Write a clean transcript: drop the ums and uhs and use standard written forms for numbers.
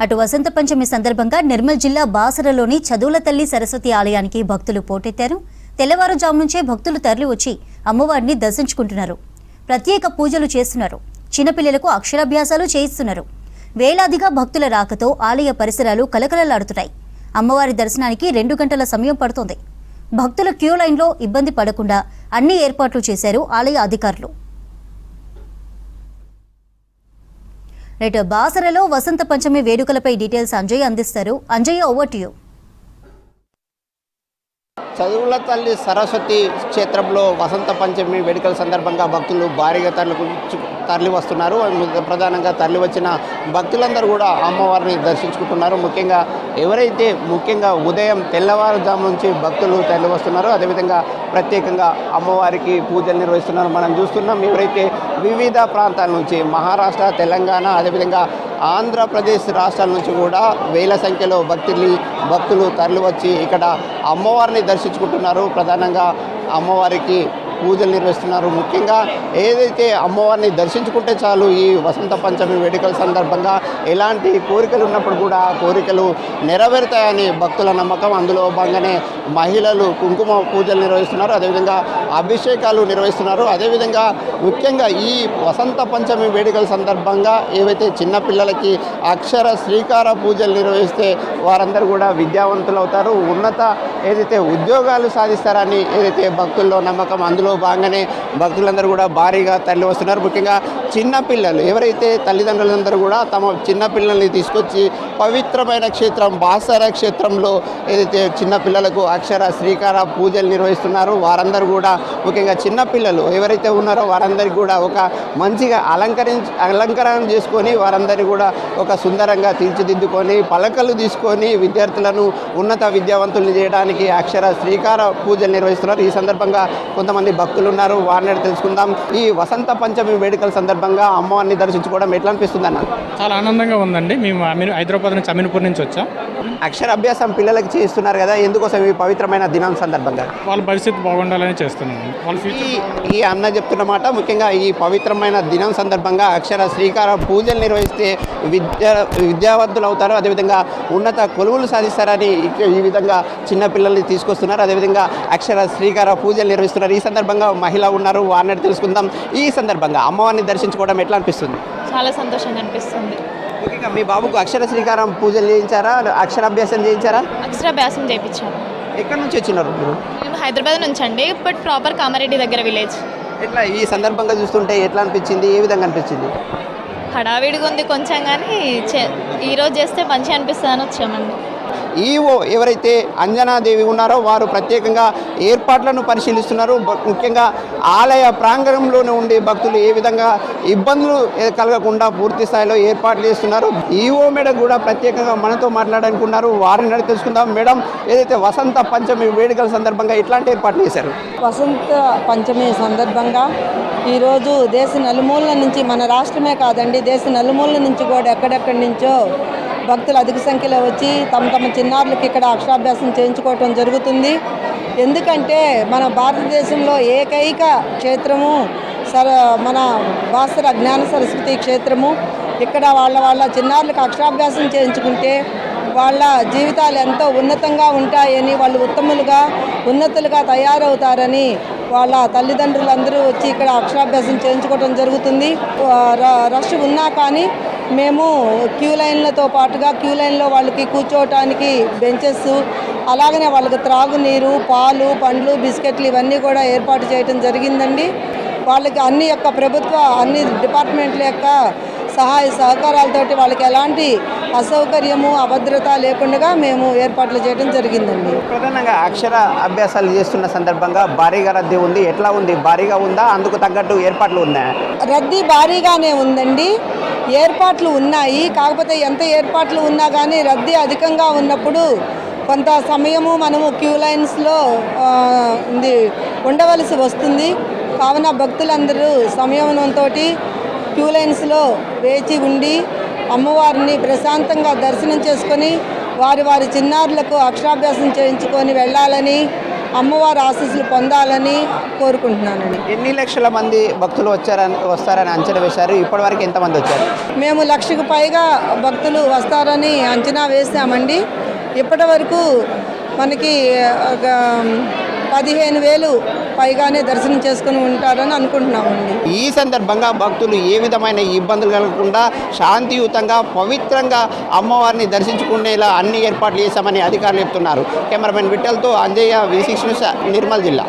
అటు వసంత పంచమి సందర్భంగా నిర్మల్ జిల్లా బాసరలోని చదువుల తల్లి సరస్వతి ఆలయానికి భక్తులు పోటెత్తారు. తెల్లవారుజాము నుంచే భక్తులు తరలి వచ్చి అమ్మవారిని దర్శించుకుంటున్నారు. ప్రత్యేక పూజలు చేస్తున్నారు. చిన్నపిల్లలకు అక్షరాభ్యాసాలు చేయిస్తున్నారు. వేలాదిగా భక్తుల రాకతో ఆలయ పరిసరాలు కలకలలాడుతున్నాయి. అమ్మవారి దర్శనానికి 2 గంటల సమయం పడుతోంది. భక్తుల క్యూ లైన్లో ఇబ్బంది పడకుండా అన్ని ఏర్పాట్లు చేశారు ఆలయ అధికారులు. బాసరలో వసంత పంచమి వేడుకలపై డీటెయిల్స్ అంజయ్య అందిస్తారు. Anjaiah, over to you. చదువుల తల్లి సరస్వతి క్షేత్రంలో వసంత పంచమి వేడుకల సందర్భంగా భక్తులు భారీగా తరలి వస్తున్నారు. ప్రధానంగా తరలి వచ్చిన భక్తులందరూ కూడా అమ్మవారిని దర్శించుకుంటున్నారు. ఎవరైతే ఉదయం తెల్లవారుజాము నుంచి భక్తులు తరలి వస్తున్నారో అదేవిధంగా ప్రత్యేకంగా అమ్మవారికి పూజలు నిర్వహిస్తున్నారు. మనం చూస్తున్నాం, ఎవరైతే వివిధ ప్రాంతాల నుంచి మహారాష్ట్ర, తెలంగాణ, అదేవిధంగా ఆంధ్రప్రదేశ్ రాష్ట్రాల నుంచి కూడా వేల సంఖ్యలో భక్తులు తరలివచ్చి ఇక్కడ అమ్మవారిని దర్శించుకుంటున్నారు. ప్రధానంగా అమ్మవారికి పూజలు నిర్వహిస్తున్నారు. ముఖ్యంగా ఏదైతే అమ్మవారిని దర్శించుకుంటే చాలు ఈ వసంత పంచమి వేడుకల సందర్భంగా ఎలాంటి కోరికలు ఉన్నప్పుడు కూడా ఆ కోరికలు నెరవేరుతాయని భక్తుల నమ్మకం. అందులో భాగంగానే మహిళలు కుంకుమ పూజలు నిర్వహిస్తున్నారు, అదేవిధంగా అభిషేకాలు నిర్వహిస్తున్నారు. అదేవిధంగా ముఖ్యంగా ఈ వసంత పంచమి వేడుకల సందర్భంగా ఏవైతే చిన్నపిల్లలకి అక్షర శ్రీకార పూజలు నిర్వహిస్తే వారందరూ కూడా విద్యావంతులు అవుతారు, ఉన్నత ఏదైతే ఉద్యోగాలు సాధిస్తారని ఏదైతే భక్తుల్లో నమ్మకం. అందులో భాగంగానే భక్తులందరూ కూడా భారీగా తరలి వస్తున్నారు. ముఖ్యంగా చిన్నపిల్లలు ఎవరైతే తల్లిదండ్రులందరూ కూడా తమ చిన్నపిల్లల్ని తీసుకొచ్చి పవిత్రమైన క్షేత్రం బాసర క్షేత్రంలో ఏదైతే చిన్నపిల్లలకు అక్షర శ్రీకార పూజలు నిర్వహిస్తున్నారు. వారందరూ కూడా ముఖ్యంగా చిన్నపిల్లలు ఎవరైతే ఉన్నారో వారందరికీ కూడా ఒక మంచిగా అలంకరణ చేసుకొని వారందరినీ కూడా ఒక సుందరంగా తీర్చిదిద్దుకొని పలకలు తీసుకొని విద్యార్థులను ఉన్నత విద్యావంతుల్ని చేయడానికి అక్షర శ్రీకార పూజలు నిర్వహిస్తున్నారు. ఈ సందర్భంగా కొంతమంది భక్తులు ఉన్నారు, వారిని తెలుసుకుందాం. ఈ వసంత పంచమి వేడుకల సందర్భంగా అమ్మవారిని దర్శించుకోవడం ఎట్లా అనిపిస్తుంది అన్న? చాలా ఆనందంగా ఉందండి. మేము హైదరాబాద్ నుంచి అమీన్పూర్ నుంచి వచ్చాం. అక్షరాభ్యాసం పిల్లలకి చేస్తున్నారు కదా, ఎందుకోసం ఈ పవిత్రమైన దినం సందర్భంగా? వాళ్ళ పరిస్థితి బాగుండాలని చేస్తున్నాం. ఈ అన్న చెప్తున్న మాట, ముఖ్యంగా ఈ పవిత్రమైన దినం సందర్భంగా అక్షర శ్రీకార పూజలు నిర్వహిస్తే విద్యావంతులు అవుతారు, అదేవిధంగా ఉన్నత కొలువులు సాధిస్తారని ఈ విధంగా చిన్నపిల్లల్ని తీసుకొస్తున్నారు. అదేవిధంగా అక్షర శ్రీకార పూజలు నిర్వహిస్తున్నారు. ఈ సందర్భంగా మహిళ ఉన్నారు, వారిని తెలుసుకుందాం. ఈ సందర్భంగా అమ్మవారిని దర్శించుకోవడం ఎట్లా అనిపిస్తుంది? చాలా సంతోషంగా అనిపిస్తుంది. ముఖ్యంగా మీ బాబుకు అక్షర శ్రీకారం పూజలు చేయించారా, అక్షరాభ్యాసం చేయించారా? అక్షరాభ్యాసం చేయించాము. ఎక్కడి నుంచి వచ్చినారు మీరు? మేము హైదరాబాద్ నుంచి అండి, బట్ ప్రాపర్ కామారెడ్డి దగ్గర విలేజ్. ఎట్లా ఈ సందర్భంగా చూస్తుంటే ఎట్లా అనిపించింది, ఏ విధంగా అనిపించింది? హడావిడిగా ఉంది కొంచెం, కానీ ఈరోజు చేస్తే మంచిగా అనిపిస్తుంది అని వచ్చామండి. ఈవో ఎవరైతే అంజనాదేవి ఉన్నారో వారు ప్రత్యేకంగా ఏర్పాట్లను పరిశీలిస్తున్నారు. ముఖ్యంగా ఆలయ ప్రాంగణంలోనే ఉండి భక్తులు ఏ విధంగా ఇబ్బందులు కలగకుండా పూర్తి స్థాయిలో ఏర్పాట్లు చేస్తున్నారు. ఈవో మేడం కూడా ప్రత్యేకంగా మనతో మాట్లాడాలనుకున్నారు, వారిని అడిగి తెలుసుకుందాం. మేడం, ఏదైతే వసంత పంచమి వేడుకల సందర్భంగా ఎట్లాంటి ఏర్పాట్లు చేశారు? వసంత పంచమి సందర్భంగా ఈరోజు దేశ నలుమూలల నుంచి, మన రాష్ట్రమే కాదండి దేశ నలుమూలల నుంచి కూడా ఎక్కడెక్కడి నుంచో భక్తులు అధిక సంఖ్యలో వచ్చి తమ చిన్నారులకి ఇక్కడ అక్షరాభ్యాసం చేయించుకోవటం జరుగుతుంది. ఎందుకంటే మన భారతదేశంలో ఏకైక క్షేత్రము మన బాసర జ్ఞాన సరస్వతి క్షేత్రము. ఇక్కడ వాళ్ళ చిన్నారులకు అక్షరాభ్యాసం చేయించుకుంటే వాళ్ళ జీవితాలు ఎంతో ఉన్నతంగా ఉంటాయని, వాళ్ళు ఉన్నతులుగా తయారవుతారని వాళ్ళ తల్లిదండ్రులందరూ వచ్చి ఇక్కడ అక్షరాభ్యాసం చేయించుకోవడం జరుగుతుంది. రష్ ఉన్నా కానీ మేము క్యూ లైన్లో వాళ్ళకి కూర్చోవటానికి బెంచెస్, అలాగనే వాళ్ళకి త్రాగునీరు, పాలు, పండ్లు, బిస్కెట్లు ఇవన్నీ కూడా ఏర్పాటు చేయడం జరిగిందండి. వాళ్ళకి అన్ని డిపార్ట్మెంట్ల యొక్క సహాయ సహకారాలతోటి వాళ్ళకి ఎలాంటి అసౌకర్యము, అభద్రత లేకుండా మేము ఏర్పాట్లు చేయడం జరిగిందండి. ప్రధానంగా అక్షర అభ్యాసాలు చేస్తున్న సందర్భంగా భారీగా రద్దీ ఉంది. ఎట్లా ఉంది? భారీగా ఉందా? అందుకు తగ్గట్టు ఏర్పాట్లు ఉన్నాయా? రద్దీ భారీగానే ఉందండి. ఏర్పాట్లు ఉన్నాయి, కాకపోతే ఎంత ఏర్పాట్లు ఉన్నా కానీ రద్దీ అధికంగా ఉన్నప్పుడు కొంత సమయము మనము క్యూ లైన్స్లో ఉండవలసి వస్తుంది. కావున భక్తులందరూ సంయమనంతో క్యూ లైన్స్లో వేచి ఉండి అమ్మవారిని ప్రశాంతంగా దర్శనం చేసుకొని వారి చిన్నారులకు అక్షరాభ్యాసం చేయించుకొని వెళ్ళాలని అమ్మవారి ఆశీస్సులు పొందాలని కోరుకుంటున్నానండి. ఎన్ని లక్షల మంది భక్తులు వస్తారని అంచనా వేశారు? ఇప్పటివరకు ఎంతమంది వచ్చారు? మేము 1,00,000కు పైగా భక్తులు వస్తారని అంచనా వేసామండి. ఇప్పటి వరకు మనకి ఒక 15,000 పైగానే దర్శనం చేసుకుని ఉంటారని అనుకుంటున్నామండి. ఈ సందర్భంగా భక్తులు ఏ విధమైన ఇబ్బందులు కలగకుండా శాంతియుతంగా పవిత్రంగా అమ్మవారిని దర్శించుకునేలా అన్ని ఏర్పాట్లు చేశామని అధికారులు చెప్తున్నారు. కెమెరామెన్ విఠల్తో అంజయ్య, V6 న్యూస్, నిర్మల్ జిల్లా.